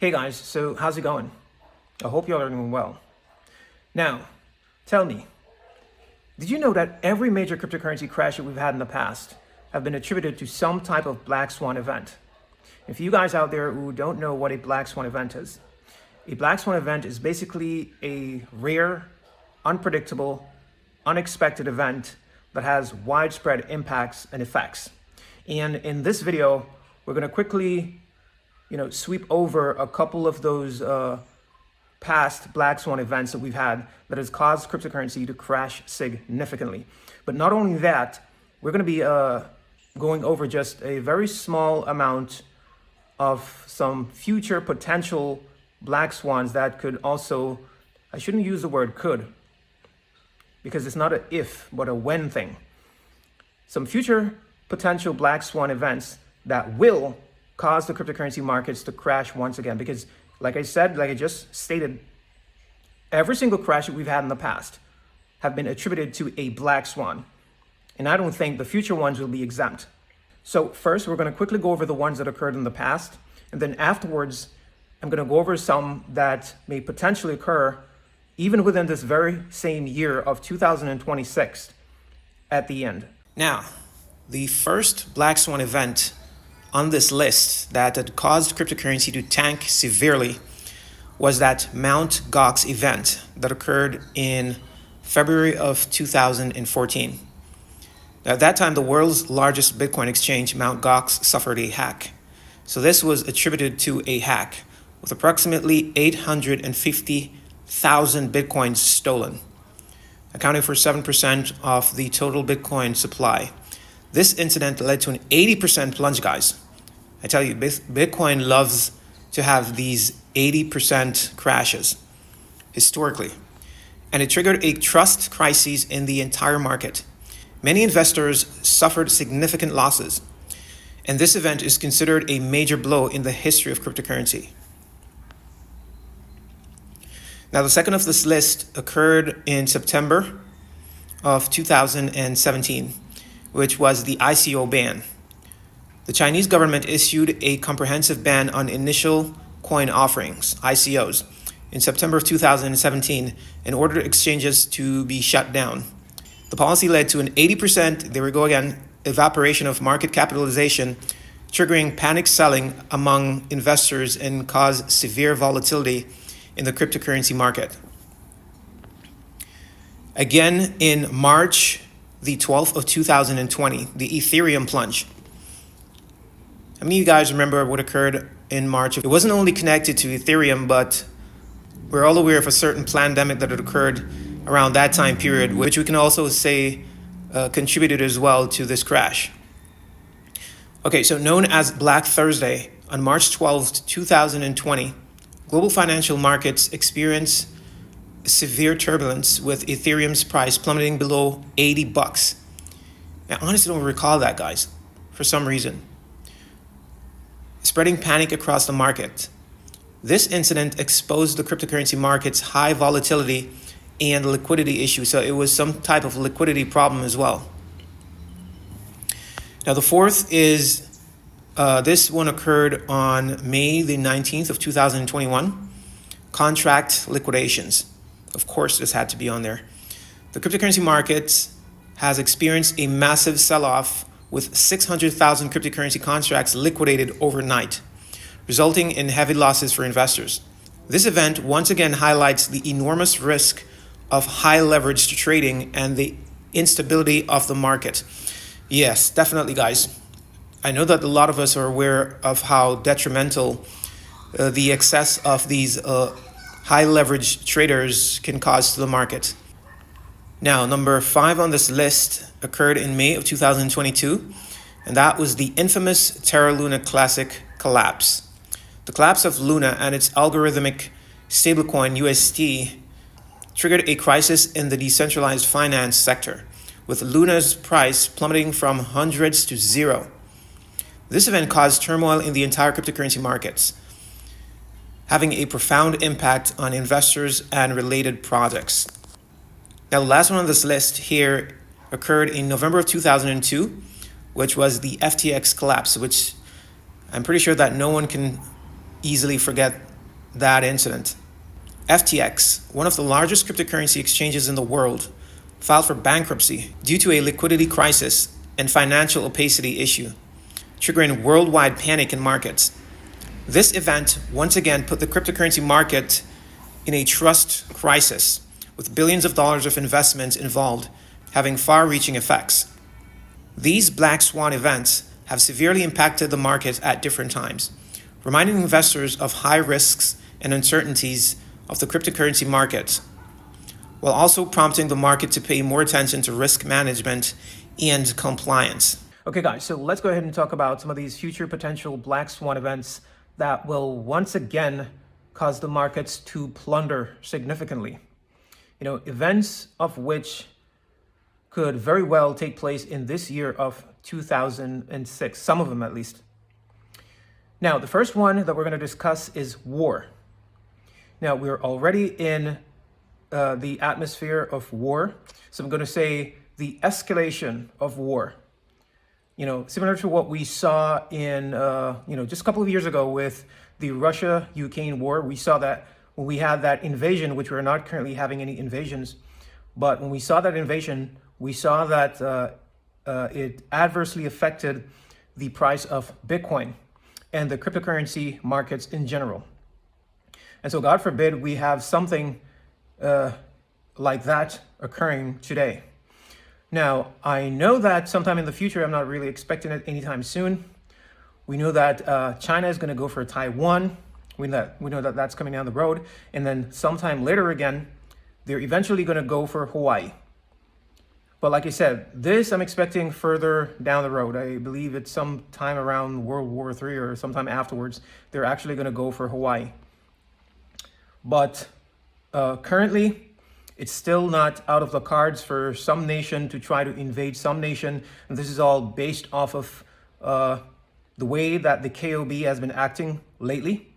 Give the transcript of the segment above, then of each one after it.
Hey guys, so how's it going? I hope y'all are doing well. Now, tell me, did you know that every major cryptocurrency crash that we've had in the past have been attributed to some type of black swan event? If you guys out there who don't know what a black swan event is, a black swan event is basically a rare, unpredictable, unexpected event that has widespread impacts and effects. And in this video, we're going to quickly sweep over a couple of those past black swan events that we've had that has caused cryptocurrency to crash significantly. But not only that, we're going to be going over just a very small amount of some future potential black swans that could also, I shouldn't use the word could, because it's not an if, but a when thing. Some future potential black swan events that will cause the cryptocurrency markets to crash once again. Because like I just stated, every single crash that we've had in the past have been attributed to a black swan. And I don't think the future ones will be exempt. So first, we're going to quickly go over the ones that occurred in the past. And then afterwards, I'm going to go over some that may potentially occur even within this very same year of 2026 at the end. Now, the first black swan event on this list that had caused cryptocurrency to tank severely was that Mt. Gox event that occurred in February of 2014. At that time, the world's largest Bitcoin exchange, Mt. Gox, suffered a hack. So this was attributed to a hack, with approximately 850,000 Bitcoins stolen, accounting for 7% of the total Bitcoin supply. This incident led to an 80% plunge, guys. I tell you, Bitcoin loves to have these 80% crashes historically. And it triggered a trust crisis in the entire market. Many investors suffered significant losses. And this event is considered a major blow in the history of cryptocurrency. Now, the second of this list occurred in September of 2017, which was the ICO ban. The Chinese government issued a comprehensive ban on initial coin offerings, ICOs, in September of 2017 and ordered exchanges to be shut down. The policy led to an 80%, there we go again, evaporation of market capitalization, triggering panic selling among investors and caused severe volatility in the cryptocurrency market. Again, in March the 12th of 2020, the Ethereum plunge. How many of you guys remember what occurred in March? It wasn't only connected to Ethereum, but we're all aware of a certain pandemic that had occurred around that time period, which we can also say contributed as well to this crash. Okay, so known as Black Thursday, on March 12th, 2020, global financial markets experienced severe turbulence with Ethereum's price plummeting below $80. I honestly don't recall that, guys, for some reason. Spreading panic across the market. This incident exposed the cryptocurrency market's high volatility and liquidity issue. So it was some type of liquidity problem as well. Now the fourth is, this one occurred on May the 19th of 2021. Contract liquidations. Of course, this had to be on there. The cryptocurrency market has experienced a massive sell-off with 600,000 cryptocurrency contracts liquidated overnight, resulting in heavy losses for investors. This event once again highlights the enormous risk of high leveraged trading and the instability of the market. Yes, definitely, guys. I know that a lot of us are aware of how detrimental the excess of these high leverage traders can cause to the market. Now, number 5 on this list occurred in May of 2022, and that was the infamous Terra Luna Classic collapse. The collapse of Luna and its algorithmic stablecoin UST triggered a crisis in the decentralized finance sector, with Luna's price plummeting from hundreds to zero. This event caused turmoil in the entire cryptocurrency markets, having a profound impact on investors and related projects. Now, the last one on this list here occurred in November of 2002, which was the FTX collapse, which I'm pretty sure that no one can easily forget that incident. FTX, one of the largest cryptocurrency exchanges in the world, filed for bankruptcy due to a liquidity crisis and financial opacity issue, triggering worldwide panic in markets. This event once again put the cryptocurrency market in a trust crisis, with billions of dollars of investments involved, having far-reaching effects. These black swan events have severely impacted the market at different times, reminding investors of high risks and uncertainties of the cryptocurrency market, while also prompting the market to pay more attention to risk management and compliance. Okay guys, so let's go ahead and talk about some of these future potential black swan events that will once again cause the markets to plunder significantly. Events of which could very well take place in this year of 2006, some of them at least. Now, the first one that we're going to discuss is war. Now, we're already in the atmosphere of war. So I'm going to say the escalation of war. Similar to what we saw in, just a couple of years ago with the Russia-Ukraine war. We saw that when we had that invasion, which we're not currently having any invasions. But when we saw that invasion, we saw that it adversely affected the price of Bitcoin and the cryptocurrency markets in general. And so God forbid we have something like that occurring today. Now, I know that sometime in the future, I'm not really expecting it anytime soon. We know that China is going to go for Taiwan. We know that that's coming down the road. And then sometime later again, they're eventually going to go for Hawaii. But like I said, this I'm expecting further down the road. I believe it's sometime around World War III or sometime afterwards, they're actually going to go for Hawaii. But currently, it's still not out of the cards for some nation to try to invade some nation. And this is all based off of the way that the KOB has been acting lately.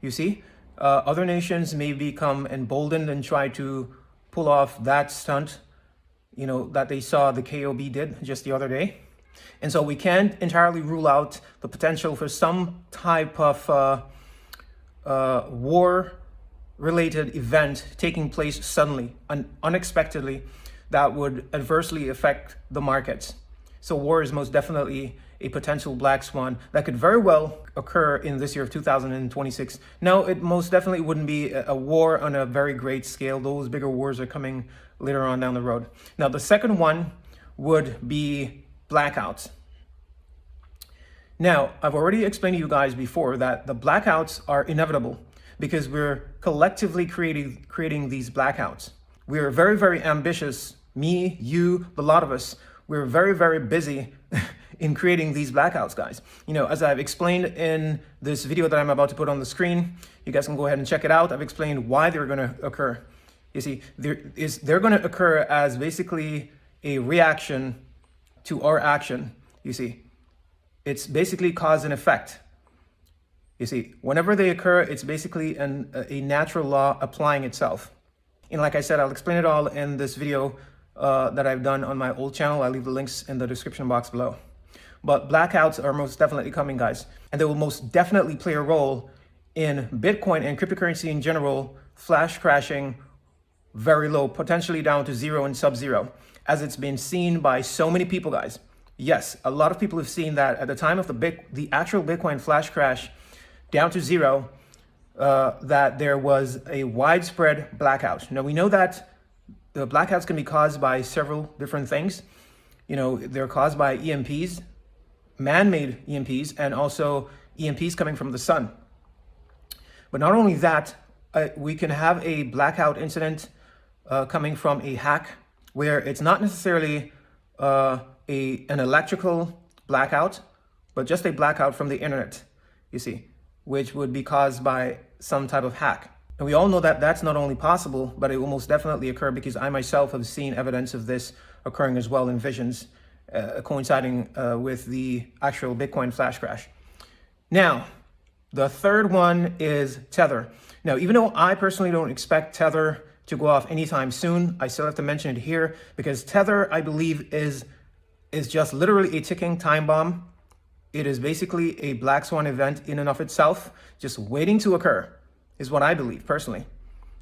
You see, other nations may become emboldened and try to pull off that stunt, that they saw the KOB did just the other day. And so we can't entirely rule out the potential for some type of war-related event taking place suddenly and unexpectedly that would adversely affect the markets. So war is most definitely a potential black swan that could very well occur in this year of 2026. No, it most definitely wouldn't be a war on a very great scale. Those bigger wars are coming later on down the road. Now, the second one would be blackouts. Now, I've already explained to you guys before that the blackouts are inevitable because we're collectively creating these blackouts. We are very, very ambitious. Me, you, the lot of us, we're very, very busy in creating these blackouts, guys. As I've explained in this video that I'm about to put on the screen, you guys can go ahead and check it out. I've explained why they're going to occur. You see, they're going to occur as basically a reaction to our action. You see, it's basically cause and effect. You see, whenever they occur, it's basically a natural law applying itself. And like I said, I'll explain it all in this video that I've done on my old channel. I'll leave the links in the description box below. But blackouts are most definitely coming, guys. And they will most definitely play a role in Bitcoin and cryptocurrency in general, flash crashing very low, potentially down to zero and sub-zero, as it's been seen by so many people, guys. Yes, a lot of people have seen that at the time of the actual Bitcoin flash crash down to zero, that there was a widespread blackout. Now, we know that the blackouts can be caused by several different things. They're caused by EMPs, man-made EMPs, and also EMPs coming from the sun. But not only that, we can have a blackout incident coming from a hack where it's not necessarily an electrical blackout, but just a blackout from the internet, you see, which would be caused by some type of hack. And we all know that that's not only possible, but it will most definitely occur because I myself have seen evidence of this occurring as well in visions, coinciding with the actual Bitcoin flash crash. Now, the third one is Tether. Now, even though I personally don't expect Tether to go off anytime soon, I still have to mention it here because Tether, I believe, is just literally a ticking time bomb. It is basically a black swan event in and of itself, just waiting to occur. is what I believe personally.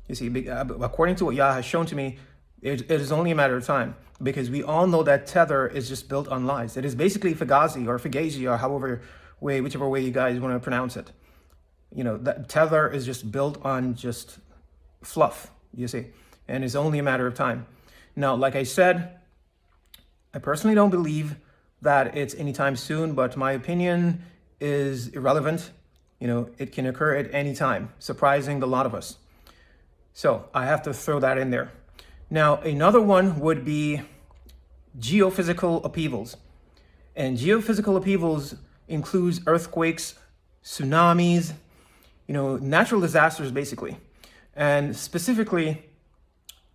You see, according to what Yah has shown to me, it is only a matter of time, because we all know that Tether is just built on lies. It is basically Fugazi or Fugazi or whichever way you guys want to pronounce it. You know, that Tether is just built on just fluff, you see, and it's only a matter of time. Now, like I said, I personally don't believe that it's anytime soon, but my opinion is irrelevant. You know, it can occur at any time, surprising a lot of us. So I have to throw that in there. Now, another one would be geophysical upheavals. And geophysical upheavals includes earthquakes, tsunamis, you know, natural disasters basically. And specifically,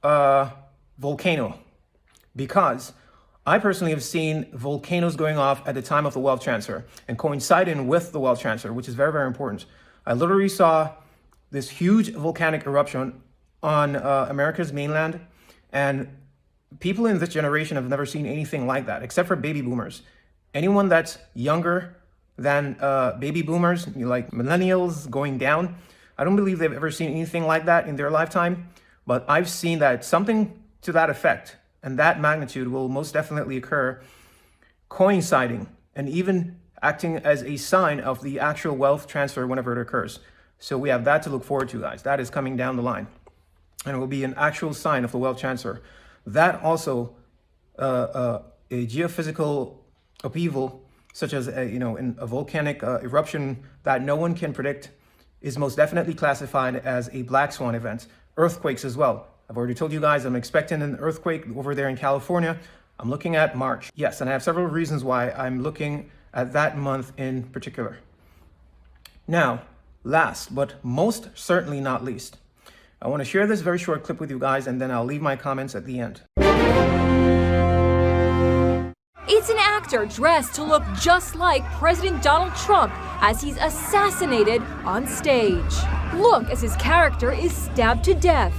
volcano. Because I personally have seen volcanoes going off at the time of the wealth transfer and coinciding with the wealth transfer, which is very, very important. I literally saw this huge volcanic eruption on America's mainland, and people in this generation have never seen anything like that, except for baby boomers. Anyone that's younger than baby boomers, like millennials going down, I don't believe they've ever seen anything like that in their lifetime, but I've seen that something to that effect and that magnitude will most definitely occur, coinciding and even acting as a sign of the actual wealth transfer whenever it occurs. So we have that to look forward to, guys. That is coming down the line, and it will be an actual sign of the wealth transfer. That also, a geophysical upheaval, such as in a volcanic eruption that no one can predict, is most definitely classified as a black swan event. Earthquakes as well. I've already told you guys I'm expecting an earthquake over there in California. I'm looking at March. Yes, and I have several reasons why I'm looking at that month in particular. Now, last but most certainly not least, I want to share this very short clip with you guys, and then I'll leave my comments at the end. It's an actor dressed to look just like President Donald Trump as he's assassinated on stage. Look as his character is stabbed to death.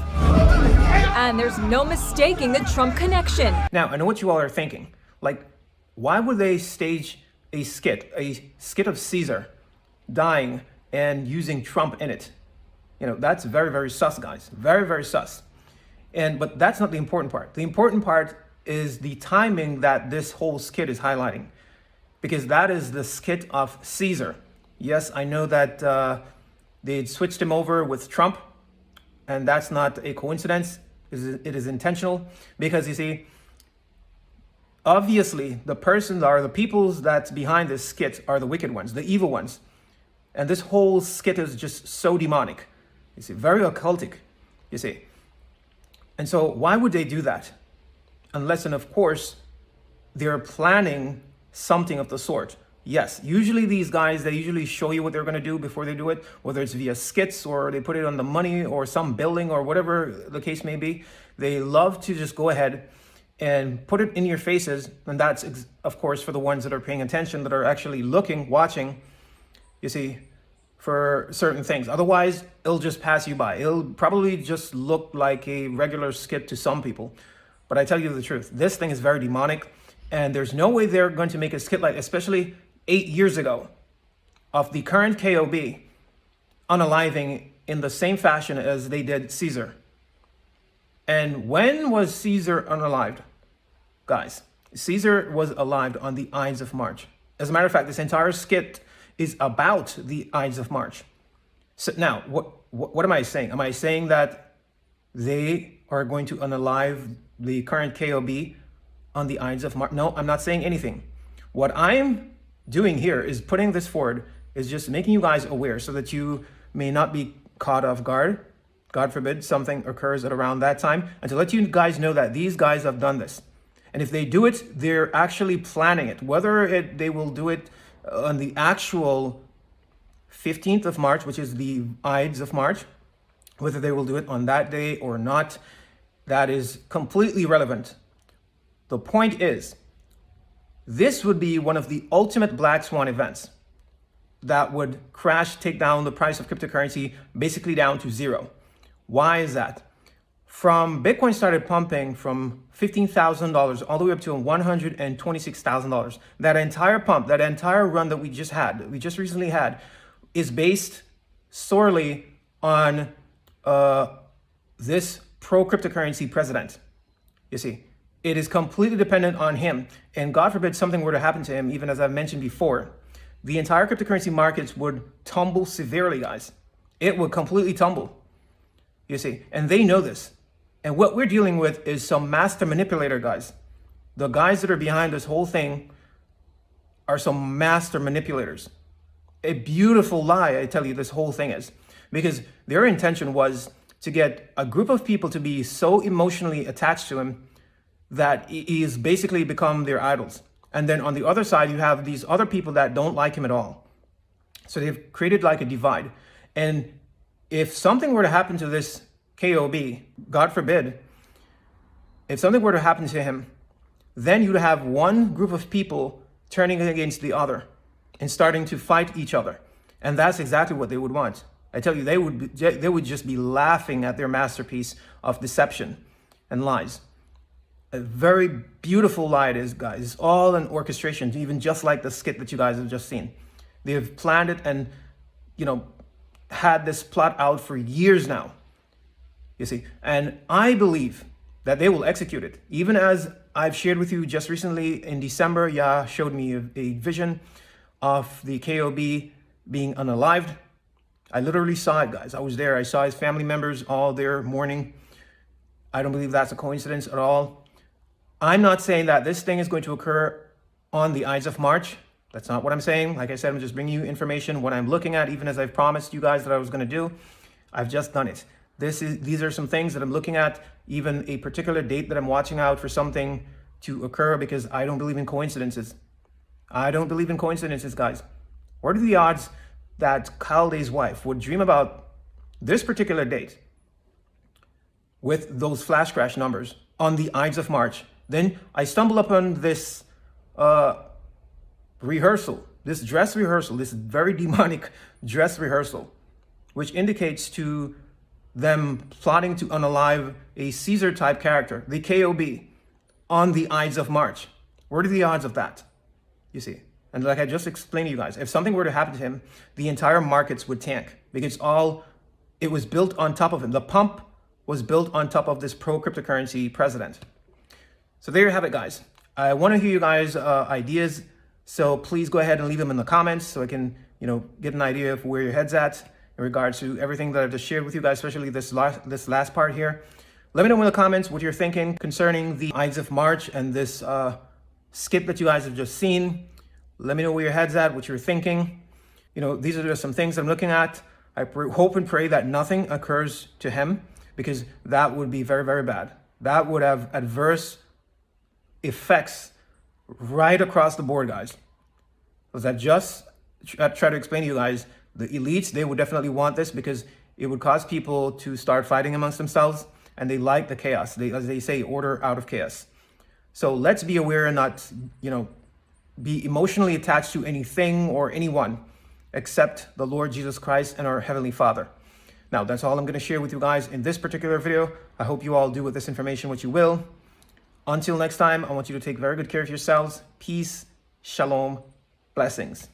And there's no mistaking the Trump connection. Now, I know what you all are thinking. Like, why would they stage a skit of Caesar dying and using Trump in it? You know, that's very, very sus, guys. Very, very sus. But that's not the important part. The important part is the timing that this whole skit is highlighting, because that is the skit of Caesar. Yes, I know that they switched him over with Trump, and that's not a coincidence. It is intentional, because you see, obviously the peoples that's behind this skit are the wicked ones, the evil ones. And this whole skit is just so demonic, you see, very occultic, you see. And so why would they do that? Unless, and of course, they're planning something of the sort. Yes, usually these guys, they usually show you what they're going to do before they do it, whether it's via skits or they put it on the money or some building or whatever the case may be. They love to just go ahead and put it in your faces. And that's, of course, for the ones that are paying attention, that are actually looking, watching, you see, for certain things. Otherwise, it'll just pass you by. It'll probably just look like a regular skit to some people. But I tell you the truth, this thing is very demonic, and there's no way they're going to make a skit like, especially 8 years ago, of the current KOB unaliving in the same fashion as they did Caesar. And when was Caesar unalived? Guys, Caesar was alived on the Ides of March. As a matter of fact, this entire skit is about the Ides of March. So now, what am I saying? Am I saying that they are going to unalive the current KOB on the Ides of March? No, I'm not saying anything. What I'm doing here is putting this forward, is just making you guys aware so that you may not be caught off guard. God forbid something occurs at around that time, and to let you guys know that these guys have done this. And if they do it, they're actually planning it. Whether they will do it on the actual 15th of March, which is the Ides of March, whether they will do it on that day or not, that is completely irrelevant. The point is, this would be one of the ultimate black swan events that would take down the price of cryptocurrency basically down to zero. Why is that? From Bitcoin started pumping from $15,000 all the way up to $126,000. That entire pump, that entire run that we just recently had, is based solely on this pro-cryptocurrency president. You see, it is completely dependent on him. And God forbid something were to happen to him, even as I've mentioned before, the entire cryptocurrency markets would tumble severely, guys. It would completely tumble. You see, and they know this. And what we're dealing with is some master manipulator guys. The guys that are behind this whole thing are some master manipulators. A beautiful lie, I tell you, this whole thing is. Because their intention was to get a group of people to be so emotionally attached to him that he's basically become their idols. And then on the other side, you have these other people that don't like him at all. So they've created like a divide. And if something were to happen to this KOB, God forbid, if something were to happen to him, then you'd have one group of people turning against the other and starting to fight each other. And that's exactly what they would want. I tell you, they would just be laughing at their masterpiece of deception and lies. A very beautiful lie it is, guys. It's all an orchestration, even just like the skit that you guys have just seen. They have planned it and, had this plot out for years now. You see, and I believe that they will execute it. Even as I've shared with you just recently in December, Yah showed me a vision of the KOB being unalived. I literally saw it, guys. I was there. I saw his family members all there mourning. I don't believe that's a coincidence at all. I'm not saying that this thing is going to occur on the Ides of March. That's not what I'm saying. Like I said, I'm just bringing you information, what I'm looking at, even as I've promised you guys that I was going to do. I've just done it. These are some things that I'm looking at, even a particular date that I'm watching out for something to occur, because I don't believe in coincidences. I don't believe in coincidences, guys. What are the odds that Calday's wife would dream about this particular date with those flash crash numbers on the Ides of March? Then I stumble upon this rehearsal, this dress rehearsal, this very demonic dress rehearsal, which indicates to them plotting to unalive a Caesar type character, the KOB, on the Ides of March. What are the odds of that? You see, and like I just explained to you guys, if something were to happen to him, the entire markets would tank, because it was built on top of him. The pump was built on top of this pro-cryptocurrency president. So there you have it, guys. I want to hear you guys' ideas. So please go ahead and leave them in the comments so I can, get an idea of where your head's at in regards to everything that I've just shared with you guys, especially this last part here. Let me know in the comments what you're thinking concerning the Ides of March and this skit that you guys have just seen. Let me know where your head's at, what you're thinking. These are just some things I'm looking at. I hope and pray that nothing occurs to him, because that would be very, very bad. That would have adverse effects right across the board, guys. As I just try to explain to you guys, the elites, they would definitely want this, because it would cause people to start fighting amongst themselves, and they like the chaos. As they say, order out of chaos. So let's be aware and not, be emotionally attached to anything or anyone except the Lord Jesus Christ and our Heavenly Father. Now, that's all I'm going to share with you guys in this particular video. I hope you all do with this information what you will. Until next time, I want you to take very good care of yourselves. Peace, shalom, blessings.